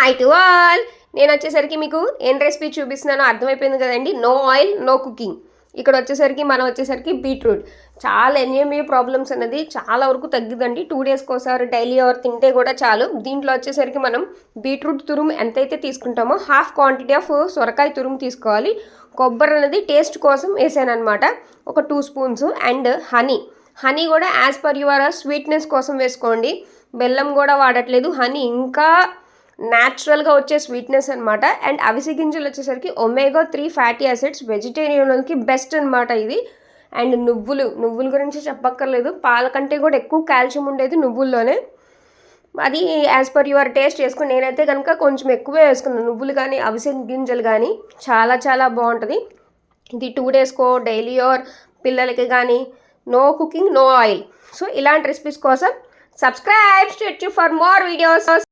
Hi to all. నేను వచ్చేసరికి మీకు ఏం రెసిపీ చూపిస్తున్నానో అర్థమైపోయింది కదండి. No oil no cooking. ఇక్కడ వచ్చేసరికి బీట్రూట్ చాలా ఎనిమియా ప్రాబ్లమ్స్ అనేది చాలా వరకు తగ్గిద్దండి. 2 డేస్కి ఒకసారి డైలీ అవర్ తింటే కూడా చాలు. దీంట్లో వచ్చేసరికి మనం బీట్రూట్ తురుము ఎంతైతే తీసుకుంటామో హాఫ్ క్వాంటిటీ ఆఫ్ సొరకాయ తురుము తీసుకోవాలి. కొబ్బరి అనేది టేస్ట్ కోసం వేసాను అనమాట, ఒక 2 స్పూన్స్. అండ్ హనీ కూడా యాజ్ పర్ యువర్ స్వీట్నెస్ కోసం వేసుకోండి. బెల్లం కూడా వాడట్లేదు. హనీ ఇంకా న్యాచురల్గా వచ్చే స్వీట్నెస్ అనమాట. అండ్ అవిసె గింజలు వచ్చేసరికి ఒమేగా 3 ఫ్యాటీ యాసిడ్స్, వెజిటేరియన్కి బెస్ట్ అనమాట ఇది. అండ్ నువ్వుల గురించి చెప్పక్కర్లేదు, పాల కంటే కూడా ఎక్కువ కాల్షియం ఉండేది నువ్వుల్లోనే. అది యాజ్ పర్ యువర్ టేస్ట్ వేసుకుని, నేనైతే కనుక కొంచెం ఎక్కువే వేసుకున్నాను. నువ్వులు కానీ అవిసె గింజలు కానీ చాలా చాలా బాగుంటుంది ఇది. 2 డేస్కో డైలీ ఆర్ పిల్లలకి కానీ. No cooking no oil. So ఇలాంటి రెసిపీస్ కోసం subscribe to for more videos.